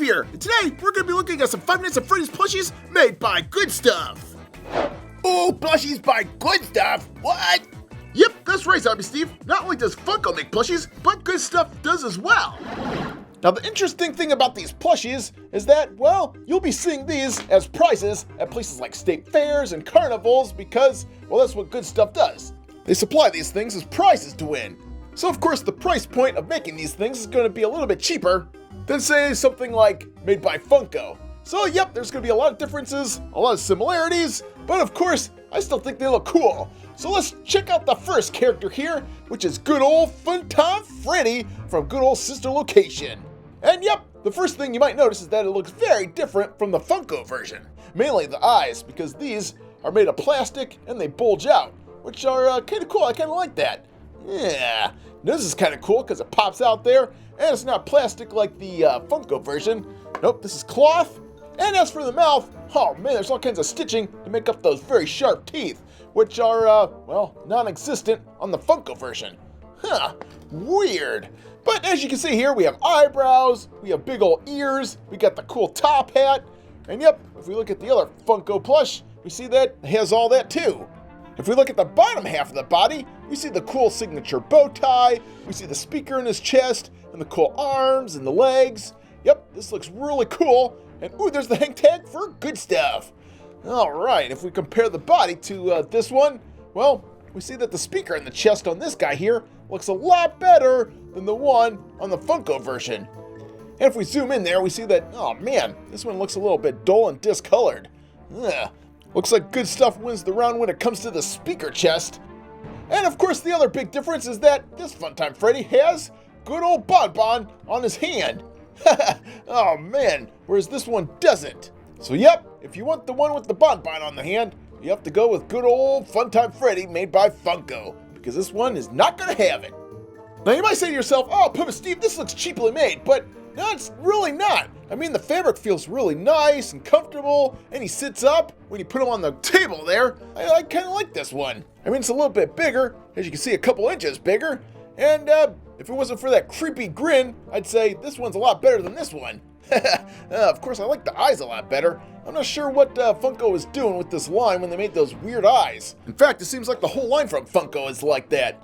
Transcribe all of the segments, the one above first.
here, and today we're going to be looking at some 5 Nights at Freddy's plushies made by Good Stuff. Oh, plushies by Good Stuff? What? Yep, that's right, Zombie Steve. Not only does Funko make plushies, but Good Stuff does as well. Now, the interesting thing about these plushies is that, well, you'll be seeing these as prizes at places like state fairs and carnivals because, well, that's what Good Stuff does. They supply these things as prizes to win. So, of course, the price point of making these things is going to be a little bit cheaper than, say, something like made by Funko. So, yep, there's going to be a lot of differences, a lot of similarities, but of course, I still think they look cool. So let's check out the first character here, which is good old Funtime Freddy from good old Sister Location. And yep, the first thing you might notice is that it looks very different from the Funko version. Mainly the eyes, because these are made of plastic and they bulge out, which are kind of cool. I kind of like that. Yeah, this is kind of cool because it pops out there, and it's not plastic like the Funko version. Nope, this is cloth. And as for the mouth, oh man, there's all kinds of stitching to make up those very sharp teeth, which are, well, non-existent on the Funko version. Huh, weird. But as you can see here, we have eyebrows, we have big old ears, we got the cool top hat, and yep, if we look at the other Funko plush, we see that it has all that too. If we look at the bottom half of the body, we see the cool signature bow tie, we see the speaker in his chest, and the cool arms and the legs. Yep, this looks really cool. And ooh, there's the hang tag for Good Stuff. All right, if we compare the body to this one, well, we see that the speaker in the chest on this guy here looks a lot better than the one on the Funko version. And if we zoom in there, we see that, oh man, this one looks a little bit dull and discolored. Ugh. Looks like Good Stuff wins the round when it comes to the speaker chest. And of course, the other big difference is that this Funtime Freddy has good old Bonbon on his hand. Oh man, whereas this one doesn't. So yep, if you want the one with the Bonbon on the hand, you have to go with good old Funtime Freddy made by Funko, because this one is not going to have it. Now you might say to yourself, oh Papa Steve, this looks cheaply made, but no, it's really not. I mean, the fabric feels really nice and comfortable, and he sits up when you put him on the table there. I kind of like this one. I mean, it's a little bit bigger, as you can see, a couple inches bigger, and if it wasn't for that creepy grin, I'd say this one's a lot better than this one. Of course, I like the eyes a lot better. I'm not sure what Funko was doing with this line when they made those weird eyes. In fact, it seems like the whole line from Funko is like that.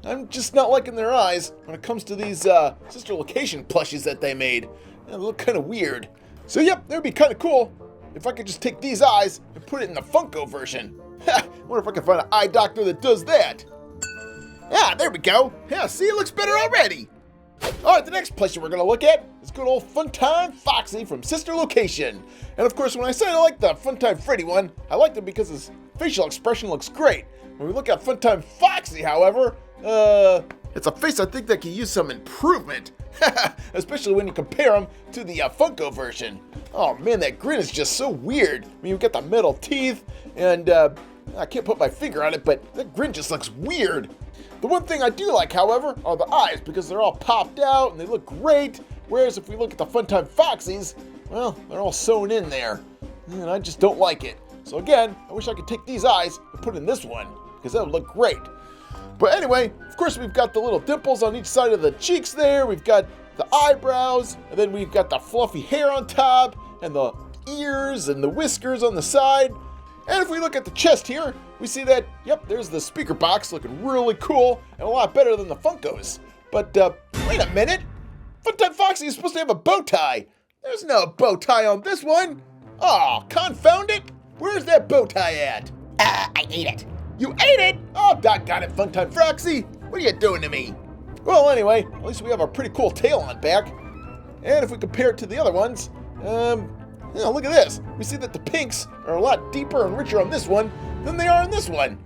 I'm just not liking their eyes when it comes to these Sister Location plushies that they made. They look kind of weird. So yep, it would be kind of cool if I could just take these eyes and put it in the Funko version. I wonder if I can find an eye doctor that does that. Ah, there we go. Yeah, see, it looks better already. All right, the next plushie we're going to look at is good old Funtime Foxy from Sister Location. And of course, when I say I like the Funtime Freddy one, I like it because his facial expression looks great. When we look at Funtime Foxy, however, it's a face I think that can use some improvement. Especially when you compare him to the Funko version. Oh man, that grin is just so weird. I mean, you've got the metal teeth, and I can't put my finger on it, but that grin just looks weird. The one thing I do like, however, are the eyes, because they're all popped out and they look great. Whereas if we look at the Funtime Foxys, well, they're all sewn in there. And I just don't like it. So again, I wish I could take these eyes and put in this one, because that would look great. But anyway, of course, we've got the little dimples on each side of the cheeks there. We've got the eyebrows, and then we've got the fluffy hair on top, and the ears and the whiskers on the side. And if we look at the chest here, we see that, yep, there's the speaker box looking really cool and a lot better than the Funkos. But wait a minute, Funtime Foxy is supposed to have a bow tie. There's no bow tie on this one. Oh, confound it. Where's that bow tie at? I ate it. You ate it? Oh, doggone it, Funtime Foxy. What are you doing to me? Well, anyway, at least we have a pretty cool tail on back. And if we compare it to the other ones, look at this. We see that the pinks are a lot deeper and richer on this one than they are on this one.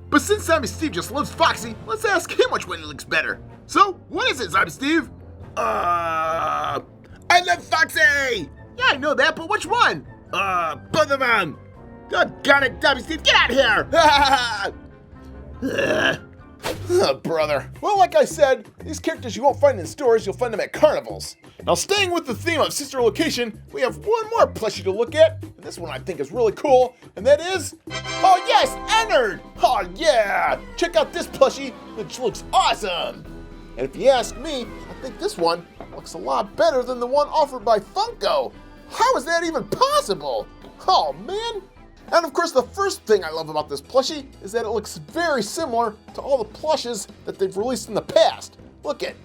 But since Zombie Steve just loves Foxy, let's ask him which one looks better. So, what is it, Zombie Steve? I love Foxy! Yeah, I know that, but which one? Both of them! Doggone it, Zombie Steve, get out of here! Oh, brother. Well, like I said, these characters you won't find in stores, you'll find them at carnivals. Now, staying with the theme of Sister Location, we have one more plushie to look at, and this one I think is really cool, and that is, oh yes, Enard! Oh yeah! Check out this plushie, which looks awesome! And if you ask me, I think this one looks a lot better than the one offered by Funko. How is that even possible? Oh man! And of course, the first thing I love about this plushie is that it looks very similar to all the plushes that they've released in the past. Look at,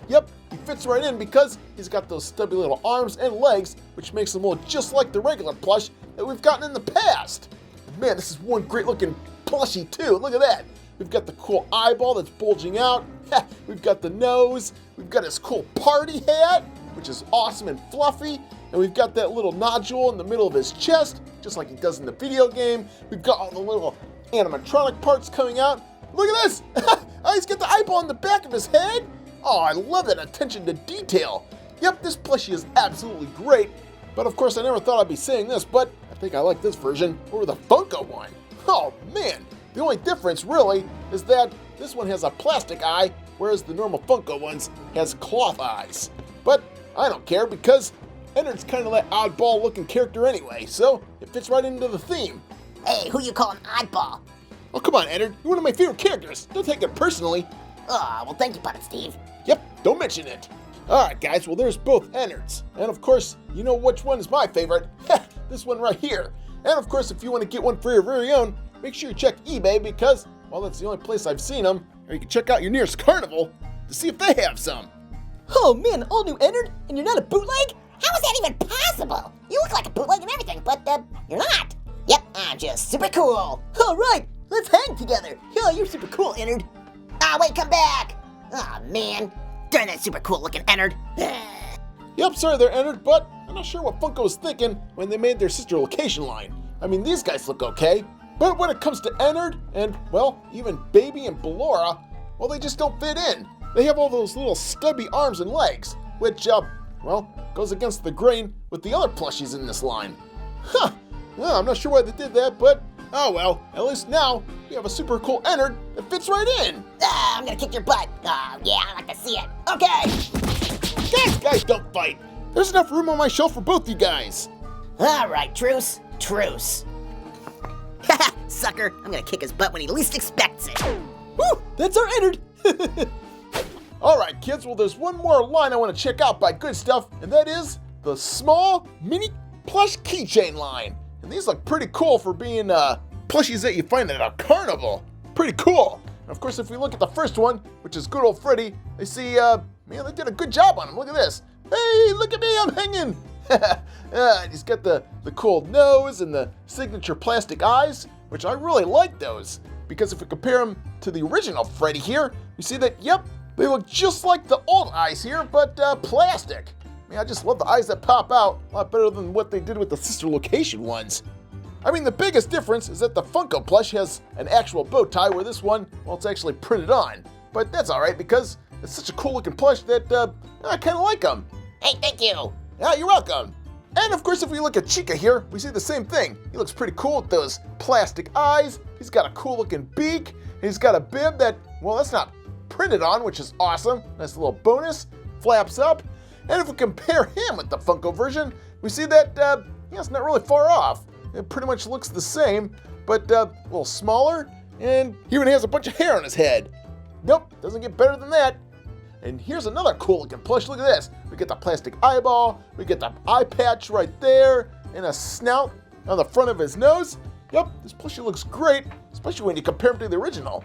yep, he fits right in because he's got those stubby little arms and legs, which makes him look just like the regular plush that we've gotten in the past. Man, this is one great looking plushie too. Look at that. We've got the cool eyeball that's bulging out. We've got the nose. We've got his cool party hat, which is awesome and fluffy. And we've got that little nodule in the middle of his chest, just like he does in the video game. We've got all the little animatronic parts coming out. Look at this! Oh, he's got the eyeball in the back of his head. Oh, I love that attention to detail. Yep, this plushie is absolutely great. But of course, I never thought I'd be saying this, but I think I like this version over the Funko one. Oh man, the only difference really is that this one has a plastic eye, whereas the normal Funko ones has cloth eyes. But I don't care because Enard's kind of that oddball looking character anyway, so it fits right into the theme. Hey, who you calling oddball? Oh, come on, Enard. You're one of my favorite characters. Don't take it personally. Oh, well, thank you, Puppet Steve. Yep, don't mention it. Alright, guys, well, there's both Enards. And of course, you know which one is my favorite. This one right here. And of course, if you want to get one for your very own, make sure you check eBay because, well, that's the only place I've seen them. Or you can check out your nearest carnival to see if they have some. Oh man, all new Enard, and you're not a bootleg? How is that even possible? You look like a bootleg and everything, but, you're not. Yep, I'm just super cool. Alright, let's hang together. Yeah, you're super cool, Enard. Ah, wait, come back. Oh man, darn that super cool looking Enard. Yep, sorry there, Enard, but I'm not sure what Funko was thinking when they made their sister location line. I mean, these guys look okay, but when it comes to Enard and, well, even Baby and Ballora, well, they just don't fit in. They have all those little stubby arms and legs, which, well, goes against the grain with the other plushies in this line. Huh, well, I'm not sure why they did that, but, oh well, at least now we have a super cool Enard that fits right in. Ah, I'm gonna kick your butt. Oh, yeah, I like to see it. Okay. Guys, don't fight. There's enough room on my shelf for both you guys. All right, truce. Truce. Haha, sucker. I'm gonna kick his butt when he least expects it. Woo, that's our Enard. Alright kids, well there's one more line I want to check out by Good Stuff, and that is the small mini plush keychain line. And these look pretty cool for being plushies that you find at a carnival. Pretty cool. And of course if we look at the first one, which is good old Freddy, they see, man, they did a good job on him. Look at this. Hey, look at me, I'm hanging. He's got the cool nose and the signature plastic eyes, which I really like those. Because if we compare them to the original Freddy here, we see that, yep, they look just like the old eyes here, but plastic. I mean, I just love the eyes that pop out, a lot better than what they did with the sister location ones. I mean, the biggest difference is that the Funko plush has an actual bow tie, where this one, well, it's actually printed on. But that's alright, because it's such a cool looking plush that I kind of like them. Hey, thank you. Yeah, you're welcome. And of course, if we look at Chica here, we see the same thing. He looks pretty cool with those plastic eyes. He's got a cool looking beak. And he's got a bib that, well, that's not printed on, which is awesome. Nice little bonus. Flaps up. And if we compare him with the Funko version, we see that, yeah, it's not really far off. It pretty much looks the same, but a little smaller. And he even has a bunch of hair on his head. Nope, doesn't get better than that. And here's another cool looking plush. Look at this. We get the plastic eyeball, we get the eye patch right there, and a snout on the front of his nose. Yep, this plushie looks great, especially when you compare him to the original.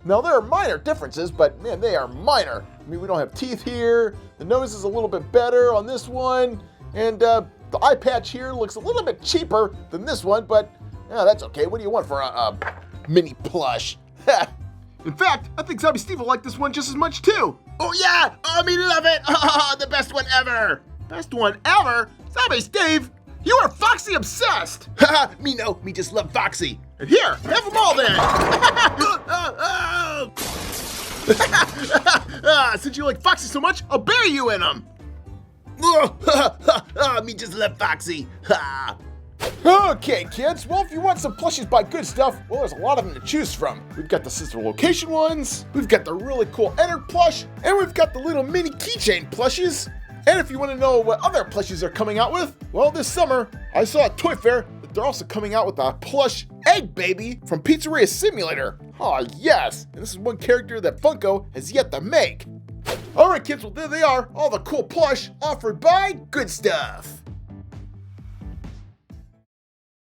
Now there are minor differences, but man, they are minor. I mean, we don't have teeth here, the nose is a little bit better on this one, and the eye patch here looks a little bit cheaper than this one, but yeah, that's okay. What do you want for a mini plush? In fact, I think Zombie Steve will like this one just as much too. Oh yeah! Oh, me love it! Oh, the best one ever! Best one ever? Zombie Steve, you are Foxy obsessed! Haha, me no, me just love Foxy. And here, have them all then! Since you like Foxy so much, I'll bury you in them! Me just love Foxy. Ha! Okay, kids, well, if you want some plushies by Good Stuff, well, there's a lot of them to choose from. We've got the sister location ones, we've got the really cool Enard plush, and we've got the little mini keychain plushies. And if you want to know what other plushies are coming out with, well, this summer, I saw at Toy Fair that they're also coming out with a plush egg baby from Pizzeria Simulator. Oh, yes, and this is one character that Funko has yet to make. Alright kids, well there they are, all the cool plush offered by Good Stuff.